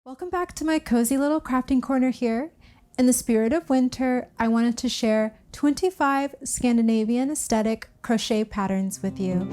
Welcome back to my cozy little crafting corner here. In the spirit of winter, I wanted to share 25 Scandinavian aesthetic crochet patterns with you.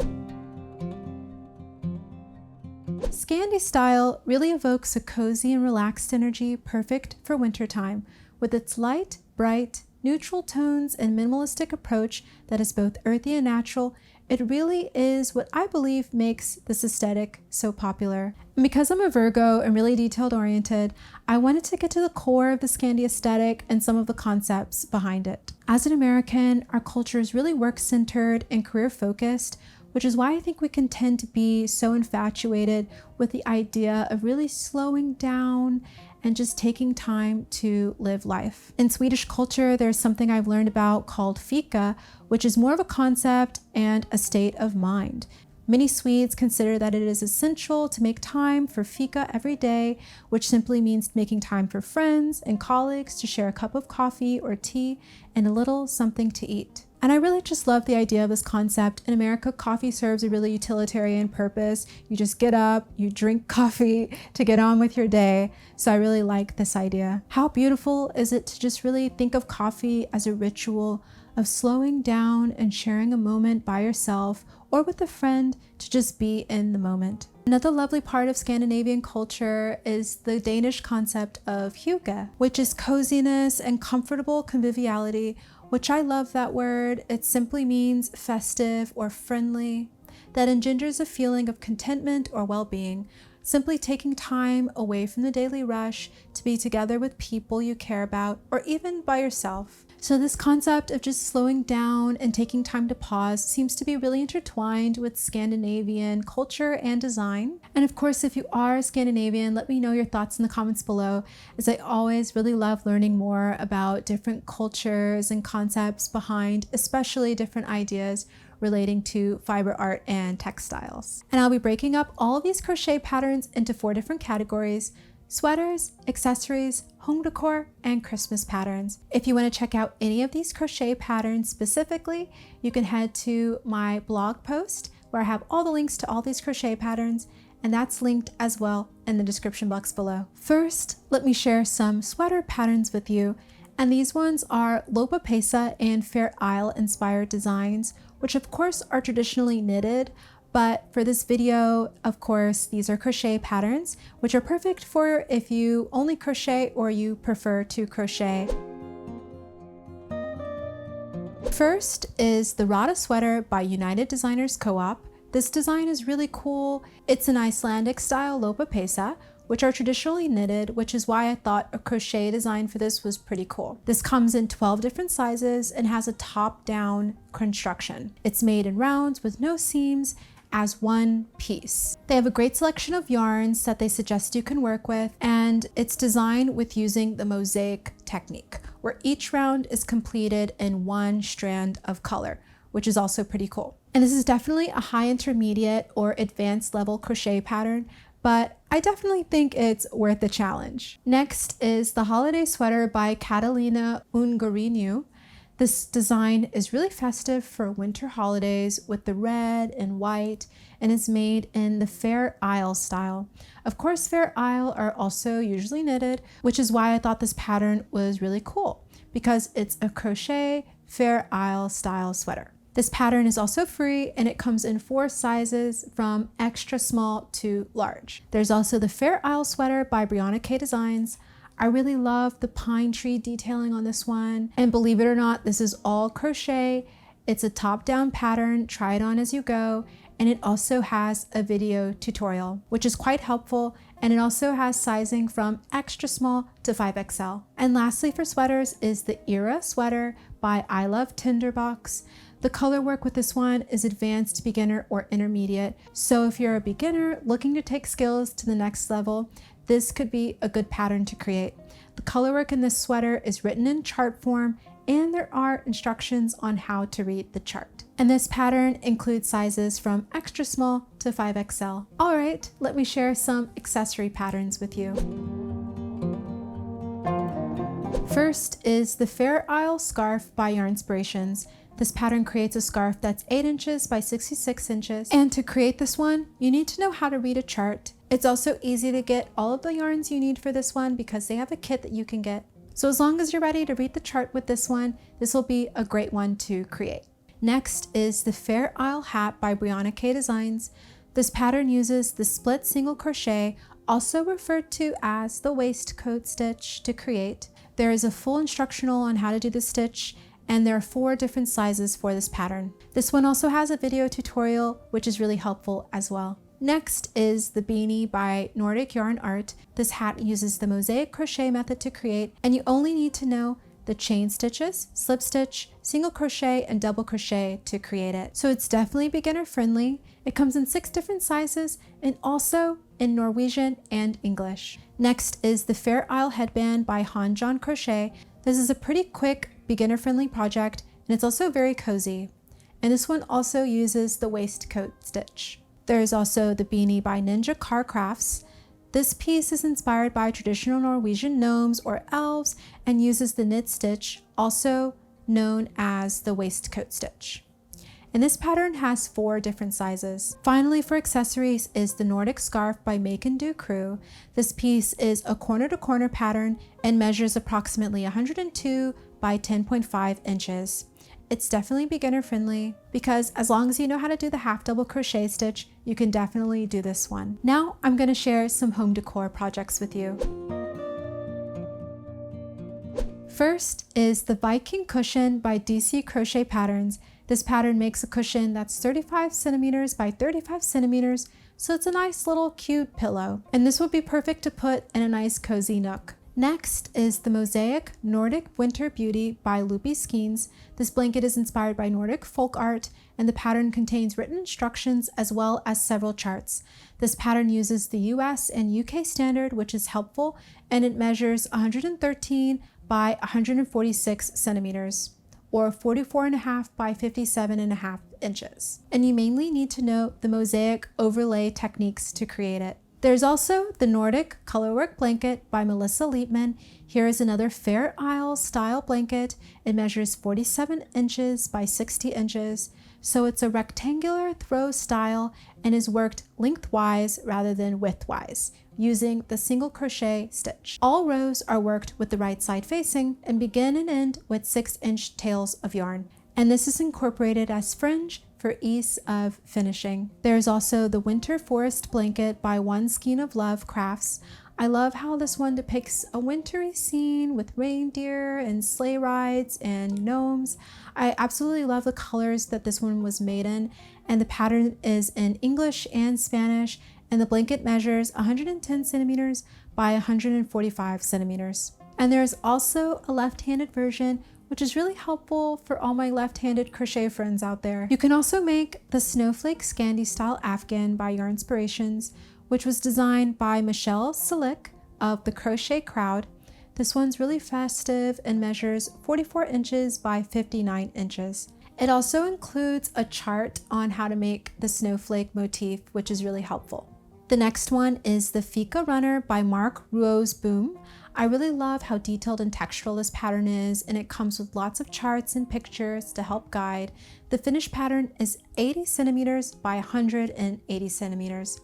Scandi style really evokes a cozy and relaxed energy perfect for wintertime, with its light, bright, neutral tones and minimalistic approach that is both earthy and natural. It really is what I believe makes this aesthetic so popular. And because I'm a Virgo and really detailed oriented, I wanted to get to the core of the Scandi aesthetic and some of the concepts behind it. As an American, our culture is really work-centered and career-focused, which is why I think we can tend to be so infatuated with the idea of really slowing down and just taking time to live life. In Swedish culture, there's something I've learned about called fika, which is more of a concept and a state of mind. Many Swedes consider that it is essential to make time for fika every day, which simply means making time for friends and colleagues to share a cup of coffee or tea and a little something to eat. And I really just love the idea of this concept. In America, coffee serves a really utilitarian purpose. You just get up, you drink coffee to get on with your day. So I really like this idea. How beautiful is it to just really think of coffee as a ritual of slowing down and sharing a moment by yourself or with a friend to just be in the moment. Another lovely part of Scandinavian culture is the Danish concept of hygge, which is coziness and comfortable conviviality, which I love that word. It simply means festive or friendly, that engenders a feeling of contentment or well-being, simply taking time away from the daily rush to be together with people you care about or even by yourself. So this concept of just slowing down and taking time to pause seems to be really intertwined with Scandinavian culture and design. And of course, if you are Scandinavian, let me know your thoughts in the comments below, as I always really love learning more about different cultures and concepts behind especially different ideas relating to fiber art and textiles. And I'll be breaking up all of these crochet patterns into 4 different categories: sweaters, accessories, home decor, and Christmas patterns. If you want to check out any of these crochet patterns specifically, you can head to my blog post where I have all the links to all these crochet patterns, and that's linked as well in the description box below. First, let me share some sweater patterns with you, and these ones are Lopapesa and Fair Isle inspired designs, which of course are traditionally knitted. But for this video, of course, these are crochet patterns, which are perfect for if you only crochet or you prefer to crochet. First is the Rada sweater by United Designers Co-op. This design is really cool. It's an Icelandic style Lopapesa, which are traditionally knitted, which is why I thought a crochet design for this was pretty cool. This comes in 12 different sizes and has a top-down construction. It's made in rounds with no seams as one piece. They have a great selection of yarns that they suggest you can work with, and it's designed with using the mosaic technique, where each round is completed in one strand of color, which is also pretty cool. And this is definitely a high intermediate or advanced level crochet pattern, but I definitely think it's worth the challenge. Next is the holiday sweater by Catalina Ungarinu. This design is really festive for winter holidays with the red and white, and is made in the Fair Isle style. Of course, Fair Isle are also usually knitted, which is why I thought this pattern was really cool, because it's a crochet Fair Isle style sweater. This pattern is also free, and it comes in 4 sizes from extra small to large. There's also the Fair Isle sweater by Brianna K Designs. I really love the pine tree detailing on this one. And believe it or not, this is all crochet. It's a top-down pattern, try it on as you go. And it also has a video tutorial, which is quite helpful. And it also has sizing from extra small to 5XL. And lastly for sweaters is the Era sweater by I Love Tinderbox. The color work with this one is advanced, beginner, or intermediate. So if you're a beginner looking to take skills to the next level, this could be a good pattern to create. The color work in this sweater is written in chart form, and there are instructions on how to read the chart. And this pattern includes sizes from extra small to 5XL. All right, let me share some accessory patterns with you. First is the Fair Isle scarf by Yarnspirations. This pattern creates a scarf that's 8 inches by 66 inches. And to create this one, you need to know how to read a chart. It's also easy to get all of the yarns you need for this one because they have a kit that you can get. So as long as you're ready to read the chart with this one, this will be a great one to create. Next is the Fair Isle hat by Scandi Designs. This pattern uses the split single crochet, also referred to as the waistcoat stitch, to create. There is a full instructional on how to do the stitch, and there are 4 different sizes for this pattern. This one also has a video tutorial, which is really helpful as well. Next is the beanie by Nordic Yarn Art. This hat uses the mosaic crochet method to create, and you only need to know the chain stitches, slip stitch, single crochet, and double crochet to create it. So it's definitely beginner friendly. It comes in 6 different sizes and also in Norwegian and English. Next is the Fair Isle headband by Han John Crochet. This is a pretty quick, beginner friendly project, and it's also very cozy. And this one also uses the waistcoat stitch. There is also the beanie by Ninja Car Crafts. This piece is inspired by traditional Norwegian gnomes or elves and uses the knit stitch, also known as the waistcoat stitch. And this pattern has 4 different sizes. Finally, for accessories is the Nordic scarf by Make and Do Crew. This piece is a corner to corner pattern and measures approximately 102 by 10.5 inches. It's definitely beginner friendly because as long as you know how to do the half double crochet stitch, you can definitely do this one. Now I'm going to share some home decor projects with you. First is the Viking cushion by DC Crochet Patterns. This pattern makes a cushion that's 35 centimeters by 35 centimeters, so it's a nice little cute pillow. And this would be perfect to put in a nice cozy nook. Next is the Mosaic Nordic Winter Beauty by Loopy Skeins. This blanket is inspired by Nordic folk art, and the pattern contains written instructions as well as several charts. This pattern uses the US and UK standard, which is helpful, and it measures 113 by 146 centimeters, or 44.5 by 57.5 inches. And you mainly need to know the mosaic overlay techniques to create it. There's also the Nordic Colorwork Blanket by Melissa Liebman. Here is another Fair Isle style blanket. It measures 47 inches by 60 inches. So it's a rectangular throw style and is worked lengthwise rather than widthwise, using the single crochet stitch. All rows are worked with the right side facing and begin and end with 6-inch tails of yarn. And this is incorporated as fringe for ease of finishing. There's also the Winter Forest Blanket by One Skein of Love Crafts. I love how this one depicts a wintry scene with reindeer and sleigh rides and gnomes. I absolutely love the colors that this one was made in, and the pattern is in English and Spanish, and the blanket measures 110 centimeters by 145 centimeters. And there's also a left-handed version, which is really helpful for all my left-handed crochet friends out there. You can also make the Snowflake Scandi Style Afghan by Yarnspirations, which was designed by Michelle Silic of the Crochet Crowd. This one's really festive and measures 44 inches by 59 inches. It also includes a chart on how to make the snowflake motif, which is really helpful. The next one is the Fika Runner by Mark Ruo's Boom. I really love how detailed and textural this pattern is, and it comes with lots of charts and pictures to help guide. The finished pattern is 80 centimeters by 180 centimeters,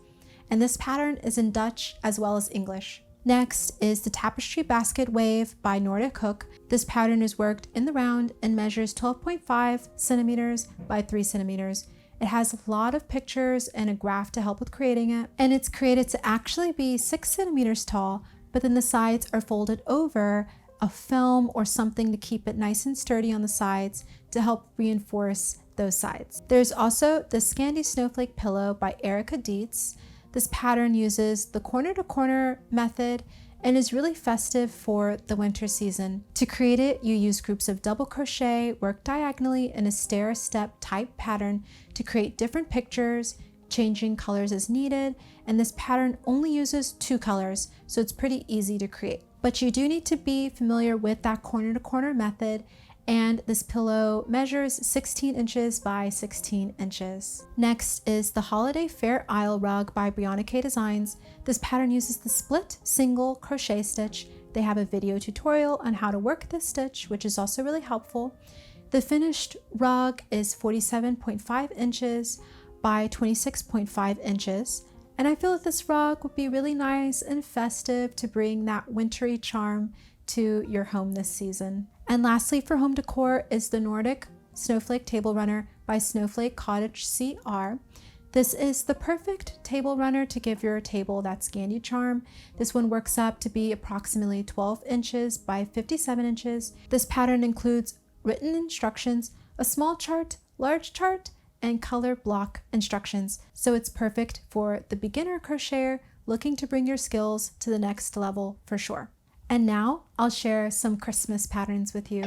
and this pattern is in Dutch as well as English. Next is the Tapestry Basket Wave by Nordic Hook. This pattern is worked in the round and measures 12.5 centimeters by 3 centimeters. It has a lot of pictures and a graph to help with creating it, and it's created to actually be 6 centimeters tall, but then the sides are folded over a film or something to keep it nice and sturdy on the sides to help reinforce those sides. There's also the Scandi Snowflake Pillow by Erica Dietz. This pattern uses the corner to corner method and is really festive for the winter season. To create it, you use groups of double crochet, work diagonally in a stair-step type pattern to create different pictures, changing colors as needed, and this pattern only uses 2 colors, so it's pretty easy to create. But you do need to be familiar with that corner to corner method, and this pillow measures 16 inches by 16 inches. Next is the Holiday Fair Isle Rug by Scandi Designs. This pattern uses the split single crochet stitch. They have a video tutorial on how to work this stitch, which is also really helpful. The finished rug is 47.5 inches by 26.5 inches, and I feel that this rug would be really nice and festive to bring that wintry charm to your home this season. And lastly, for home decor is the Nordic Snowflake Table Runner by Snowflake Cottage CR. This is the perfect table runner to give your table that Scandi charm. This one works up to be approximately 12 inches by 57 inches. This pattern includes written instructions, a small chart, large chart, and color block instructions. So it's perfect for the beginner crocheter looking to bring your skills to the next level for sure. And now I'll share some Christmas patterns with you.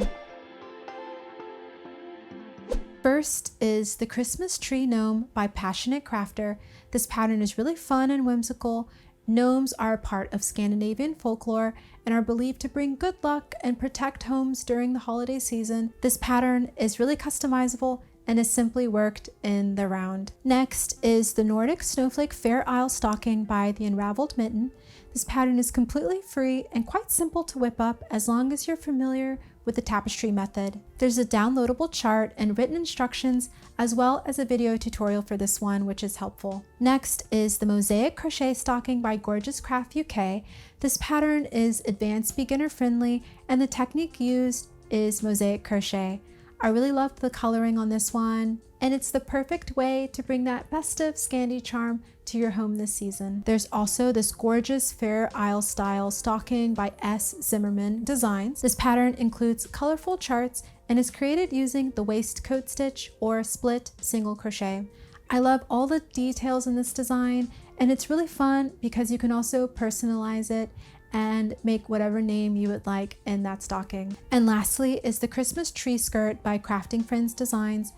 First is the Christmas Tree Gnome by Passionate Crafter. This pattern is really fun and whimsical. Gnomes are a part of Scandinavian folklore and are believed to bring good luck and protect homes during the holiday season. This pattern is really customizable and is simply worked in the round. Next is the Nordic Snowflake Fair Isle Stocking by the Unraveled Mitten. This pattern is completely free and quite simple to whip up as long as you're familiar with the tapestry method. There's a downloadable chart and written instructions as well as a video tutorial for this one, which is helpful. Next is the Mosaic Crochet Stocking by Gorgeous Craft UK. This pattern is advanced beginner friendly and the technique used is mosaic crochet. I really loved the coloring on this one, and it's the perfect way to bring that festive Scandi charm to your home this season. There's also this gorgeous Fair Isle style stocking by S. Zimmerman Designs. This pattern includes colorful charts and is created using the waistcoat stitch or split single crochet. I love all the details in this design, and it's really fun because you can also personalize it and make whatever name you would like in that stocking. And lastly is the Christmas Tree Skirt by Crafting Friends Designs.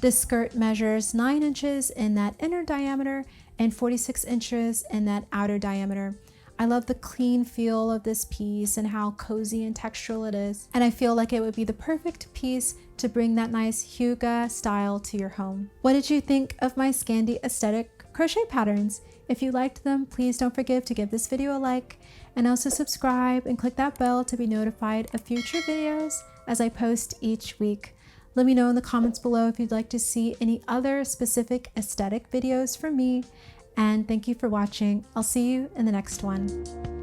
This skirt measures 9 inches in that inner diameter and 46 inches in that outer diameter. I love the clean feel of this piece and how cozy and textural it is. And I feel like it would be the perfect piece to bring that nice hygge style to your home. What did you think of my Scandi aesthetic crochet patterns? If you liked them, please don't forget to give this video a like and also subscribe and click that bell to be notified of future videos as I post each week. Let me know in the comments below if you'd like to see any other specific aesthetic videos from me, and thank you for watching. I'll see you in the next one.